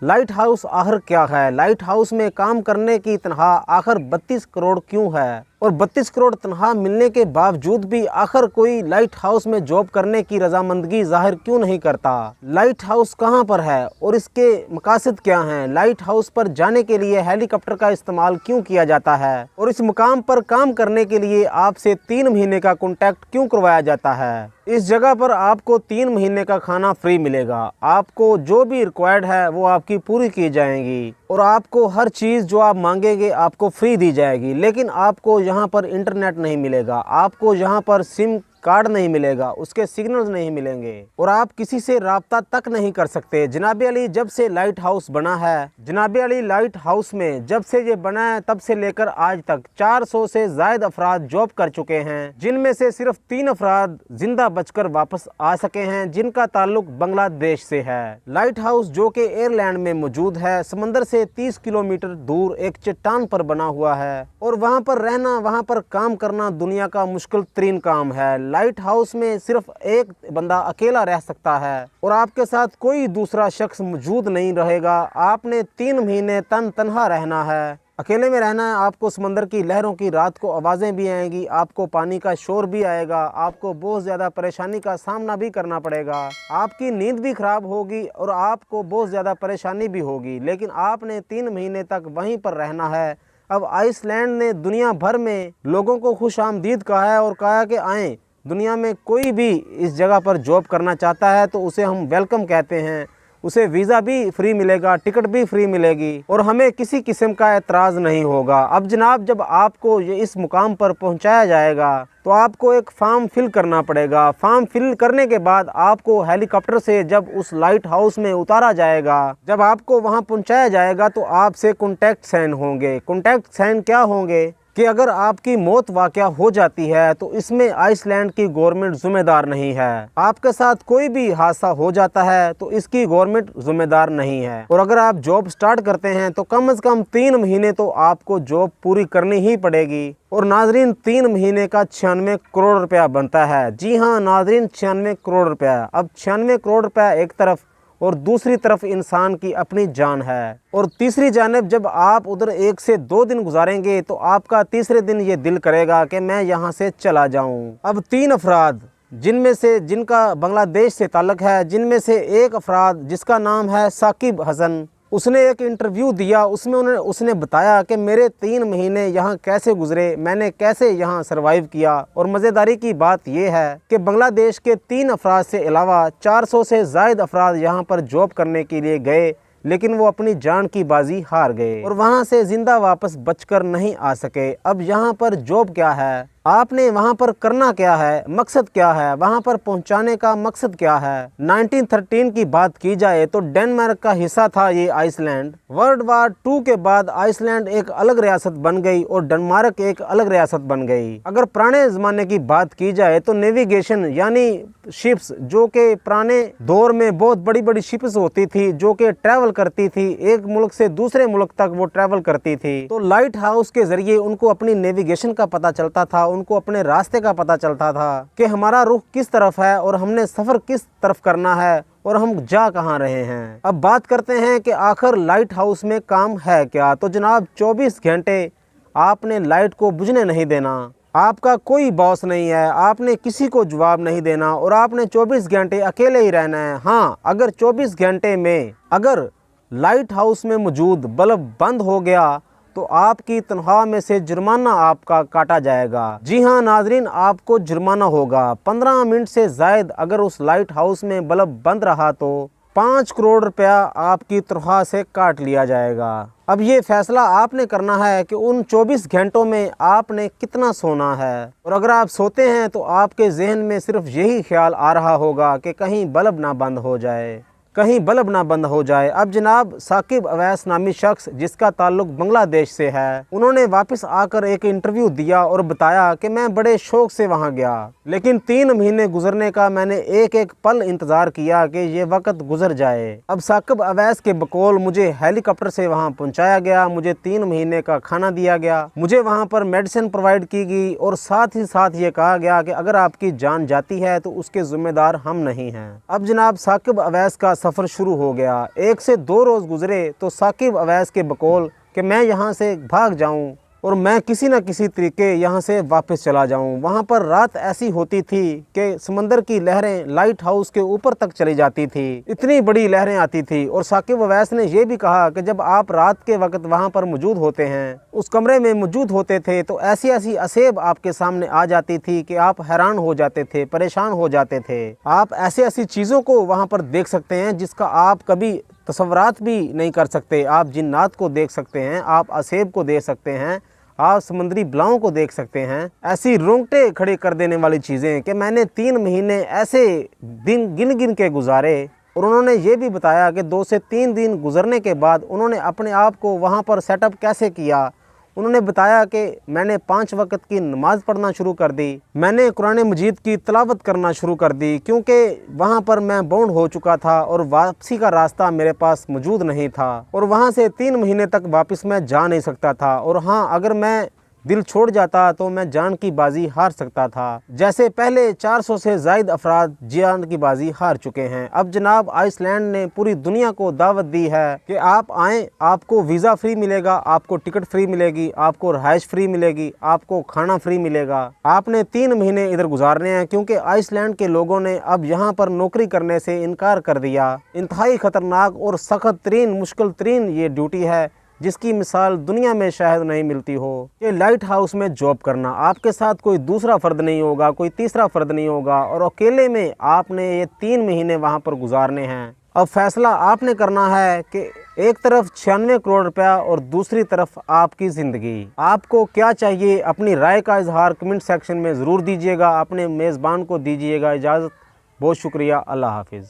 Light house आखिर क्या है? लाइट हाउस में काम करने की तनख्वाह आखिर 32 करोड़ क्यों है? और 32 करोड़ तनख्वाह मिलने के बावजूद भी आखिर कोई लाइट हाउस में जॉब करने की रजामंदगी जाहिर क्यों नहीं करता? लाइट हाउस कहां पर है और इसके मकासद क्या हैं? लाइट हाउस पर जाने के लिए हेलीकॉप्टर का इस्तेमाल क्यों किया जाता है? और इस मुकाम पर काम करने के लिए आपसे 3 महीने का कॉन्ट्रैक्ट क्यों करवाया जाता है? इस जगह पर आपको 3 महीने का खाना फ्री मिलेगा। आपको जो भी रिक्वायर्ड है वो आपकी पूरी की जाएगी और आपको हर चीज़ जो आप मांगेंगे आपको फ्री दी जाएगी। लेकिन आपको यहाँ पर इंटरनेट नहीं मिलेगा, आपको यहाँ पर सिम कार्ड नहीं मिलेगा, उसके सिग्नल्स नहीं मिलेंगे और आप किसी से राब्ता तक नहीं कर सकते। जनाब अली, जब से लाइट हाउस बना है, जनाब अली लाइट हाउस में जब से ये बना है तब से लेकर आज तक 400 से ज्यादा अफराद जॉब कर चुके हैं, जिनमें से सिर्फ 3 अफराद जिंदा बचकर वापस आ सके हैं, जिनका ताल्लुक बांग्लादेश से है। लाइट हाउस जो कि एयरलैंड में मौजूद है, समंदर से 30 किलोमीटर दूर एक चट्टान पर बना हुआ है और वहाँ पर रहना, वहाँ पर काम करना दुनिया का मुश्किल तरीन काम है। लाइट हाउस में सिर्फ एक बंदा अकेला रह सकता है और आपके साथ कोई दूसरा शख्स मौजूद नहीं रहेगा। आपने 3 महीने तन्हा रहना है, अकेले में रहना है। आपको समंदर की लहरों की रात को आवाज़ें भी आएंगी, आपको पानी का शोर भी आएगा, आपको बहुत ज़्यादा परेशानी का सामना भी करना पड़ेगा, आपकी नींद भी खराब होगी और आपको बहुत ज़्यादा परेशानी भी होगी। लेकिन आपने 3 महीने तक वहीं पर रहना है। अब आइसलैंड ने दुनिया भर में लोगों को खुश आमदीद कहा है और कहा कि आएँ। दुनिया में कोई भी इस जगह पर जॉब करना चाहता है तो उसे हम वेलकम कहते हैं, उसे वीज़ा भी फ्री मिलेगा, टिकट भी फ्री मिलेगी और हमें किसी किस्म का एतराज़ नहीं होगा। अब जनाब, जब आपको ये इस मुकाम पर पहुंचाया जाएगा तो आपको एक फॉर्म फिल करना पड़ेगा। फॉर्म फिल करने के बाद आपको हेलीकॉप्टर से जब उस लाइट हाउस में उतारा जाएगा, जब आपको वहां पहुंचाया जाएगा तो आपसे कॉन्ट्रैक्ट साइन होंगे। कॉन्ट्रैक्ट साइन क्या होंगे कि अगर आपकी मौत वाक़या हो जाती है तो इसमें आइसलैंड की गवर्नमेंट जिम्मेदार नहीं है। आपके साथ कोई भी हादसा हो जाता है तो इसकी गवर्नमेंट जिम्मेदार नहीं है। और अगर आप जॉब स्टार्ट करते हैं तो कम से कम 3 महीने तो आपको जॉब पूरी करनी ही पड़ेगी। और नाजरीन, 3 महीने का 96 करोड़ रुपया बनता है। जी हाँ नाजरीन, 96 करोड़ रुपया। अब 96 करोड़ रुपया एक तरफ और दूसरी तरफ इंसान की अपनी जान है। और तीसरी जानिब जब आप उधर 1 से 2 दिन गुजारेंगे तो आपका तीसरे दिन ये दिल करेगा कि मैं यहाँ से चला जाऊँ। अब 3 अफराद जिनका बांग्लादेश से ताल्लुक़ है, जिनमें से एक अफराद जिसका नाम है साकिब हसन, उसने एक इंटरव्यू दिया। उसमें उसने बताया कि मेरे 3 महीने यहाँ कैसे गुजरे, मैंने कैसे यहाँ सरवाइव किया। और मज़ेदारी की बात यह है कि बांग्लादेश के 3 अफराद से अलावा 400 से ज़ायद अफराद यहाँ पर जॉब करने के लिए गए, लेकिन वो अपनी जान की बाजी हार गए और वहाँ से जिंदा वापस बचकर नहीं आ सके। अब यहाँ पर जॉब क्या है, आपने वहाँ पर करना क्या है, मकसद क्या है, वहाँ पर पहुँचाने का मकसद क्या है? 1913 की बात की जाए तो डेनमार्क का हिस्सा था ये आइसलैंड। वर्ल्ड वार 2 के बाद आइसलैंड एक अलग रियासत बन गई और डेनमार्क एक अलग रियासत बन गई। अगर पुराने ज़माने की बात की जाए तो नेविगेशन यानी शिप्स, जो कि पुराने दौर में बहुत बड़ी बड़ी शिप्स होती थी जो कि ट्रैवल करती थी, एक मुल्क से दूसरे मुल्क तक वो ट्रैवल करती थी, तो लाइट हाउस के जरिए उनको अपनी नेविगेशन का पता चलता था, उनको अपने रास्ते का पता चलता था कि हमारा रुख किस तरफ है और हमने सफ़र किस तरफ करना है और हम जा कहाँ रहे हैं। अब बात करते हैं कि आखिर लाइट हाउस में काम है क्या। तो जनाब, 24 घंटे आपने लाइट को बुझने नहीं देना, आपका कोई बॉस नहीं है, आपने किसी को जवाब नहीं देना और आपने 24 घंटे अकेले ही रहना है। हाँ, अगर 24 घंटे में अगर लाइट हाउस में मौजूद बल्ब बंद हो गया तो आपकी तनख्वाह में से जुर्माना आपका काटा जाएगा। जी हाँ नाजरीन, आपको जुर्माना होगा। 15 मिनट से ज़ायद अगर उस लाइट हाउस में बल्ब बंद रहा तो 5 करोड़ रुपया आपकी तनख्वाह से काट लिया जाएगा। अब ये फैसला आपने करना है कि उन 24 घंटों में आपने कितना सोना है। और अगर आप सोते हैं तो आपके जहन में सिर्फ यही ख्याल आ रहा होगा कि कहीं बल्ब ना बंद हो जाए, कहीं बल्ब ना बंद हो जाए। अब जनाब, साकिब अवैस नामी शख्स जिसका ताल्लुक बांग्लादेश से है, उन्होंने वापस आकर एक इंटरव्यू दिया और बताया कि मैं बड़े शौक से वहां गया, लेकिन 3 महीने गुजरने का मैंने एक एक पल इंतजार किया कि ये वक्त गुजर जाए। अब साकिब अवैस के बकौल मुझे हेलीकॉप्टर से वहां पहुंचाया गया, मुझे 3 महीने का खाना दिया गया, मुझे वहां पर मेडिसिन प्रोवाइड की गई और साथ ही साथ ये कहा गया कि अगर आपकी जान जाती है तो उसके जिम्मेदार हम नहीं हैं। अब जनाब, साकिब अवैस का सफ़र शुरू हो गया। 1 से 2 रोज़ गुजरे तो साकिब अवैस के बकौल कि मैं यहाँ से भाग जाऊँ और मैं किसी न किसी तरीके यहाँ से वापस चला जाऊँ। वहाँ पर रात ऐसी होती थी कि समंदर की लहरें लाइट हाउस के ऊपर तक चली जाती थी, इतनी बड़ी लहरें आती थी। और साकिब अवैस ने यह भी कहा कि जब आप रात के वक्त वहाँ पर मौजूद होते हैं, उस कमरे में मौजूद होते थे, तो ऐसी ऐसी असेब आपके सामने आ जाती थी कि आप हैरान हो जाते थे, परेशान हो जाते थे। आप ऐसी ऐसी चीज़ों को वहाँ पर देख सकते हैं जिसका आप कभी तसव्वुरात भी नहीं कर सकते। आप जिन्नात को देख सकते हैं, आप असेब को देख सकते हैं, आप समुद्री बलाओं को देख सकते हैं। ऐसी रोंगटे खड़े कर देने वाली चीज़ें कि मैंने 3 महीने ऐसे दिन गिन गिन के गुजारे। और उन्होंने ये भी बताया कि 2 से 3 दिन गुजरने के बाद उन्होंने अपने आप को वहाँ पर सेटअप कैसे किया। उन्होंने बताया कि मैंने 5 वक्त की नमाज़ पढ़ना शुरू कर दी, मैंने कुरान मजीद की तिलावत करना शुरू कर दी, क्योंकि वहाँ पर मैं बाउंड हो चुका था और वापसी का रास्ता मेरे पास मौजूद नहीं था और वहाँ से 3 महीने तक वापस मैं जा नहीं सकता था। और हाँ, अगर मैं दिल छोड़ जाता तो मैं जान की बाजी हार सकता था। जैसे पहले 400 से ज़ायद अफराद जान की बाजी हार चुके हैं। अब जनाब आइसलैंड ने पूरी दुनिया को दावत दी है कि आप आएँ, आपको वीज़ा फ्री मिलेगा, आपको टिकट फ्री मिलेगी, आपको रहाइश फ्री मिलेगी, आपको खाना फ्री मिलेगा। आपने 3 महीने इधर गुजारने हैं, क्योंकि आइसलैंड के लोगों ने अब यहाँ पर नौकरी करने से इनकार कर दिया। इंतहाई ख़तरनाक और सख्त तरीन, मुश्किल तरीन ये ड्यूटी है जिसकी मिसाल दुनिया में शायद नहीं मिलती हो। ये लाइट हाउस में जॉब करना, आपके साथ कोई दूसरा फ़र्द नहीं होगा, कोई तीसरा फ़र्द नहीं होगा और अकेले में आपने ये 3 महीने वहाँ पर गुजारने हैं। अब फैसला आपने करना है कि एक तरफ 96 करोड़ रुपया और दूसरी तरफ आपकी ज़िंदगी। आपको क्या चाहिए? अपनी राय का इजहार कमेंट सेक्शन में ज़रूर दीजिएगा। अपने मेज़बान को दीजिएगा इजाज़त। बहुत शुक्रिया। अल्लाह हाफिज़।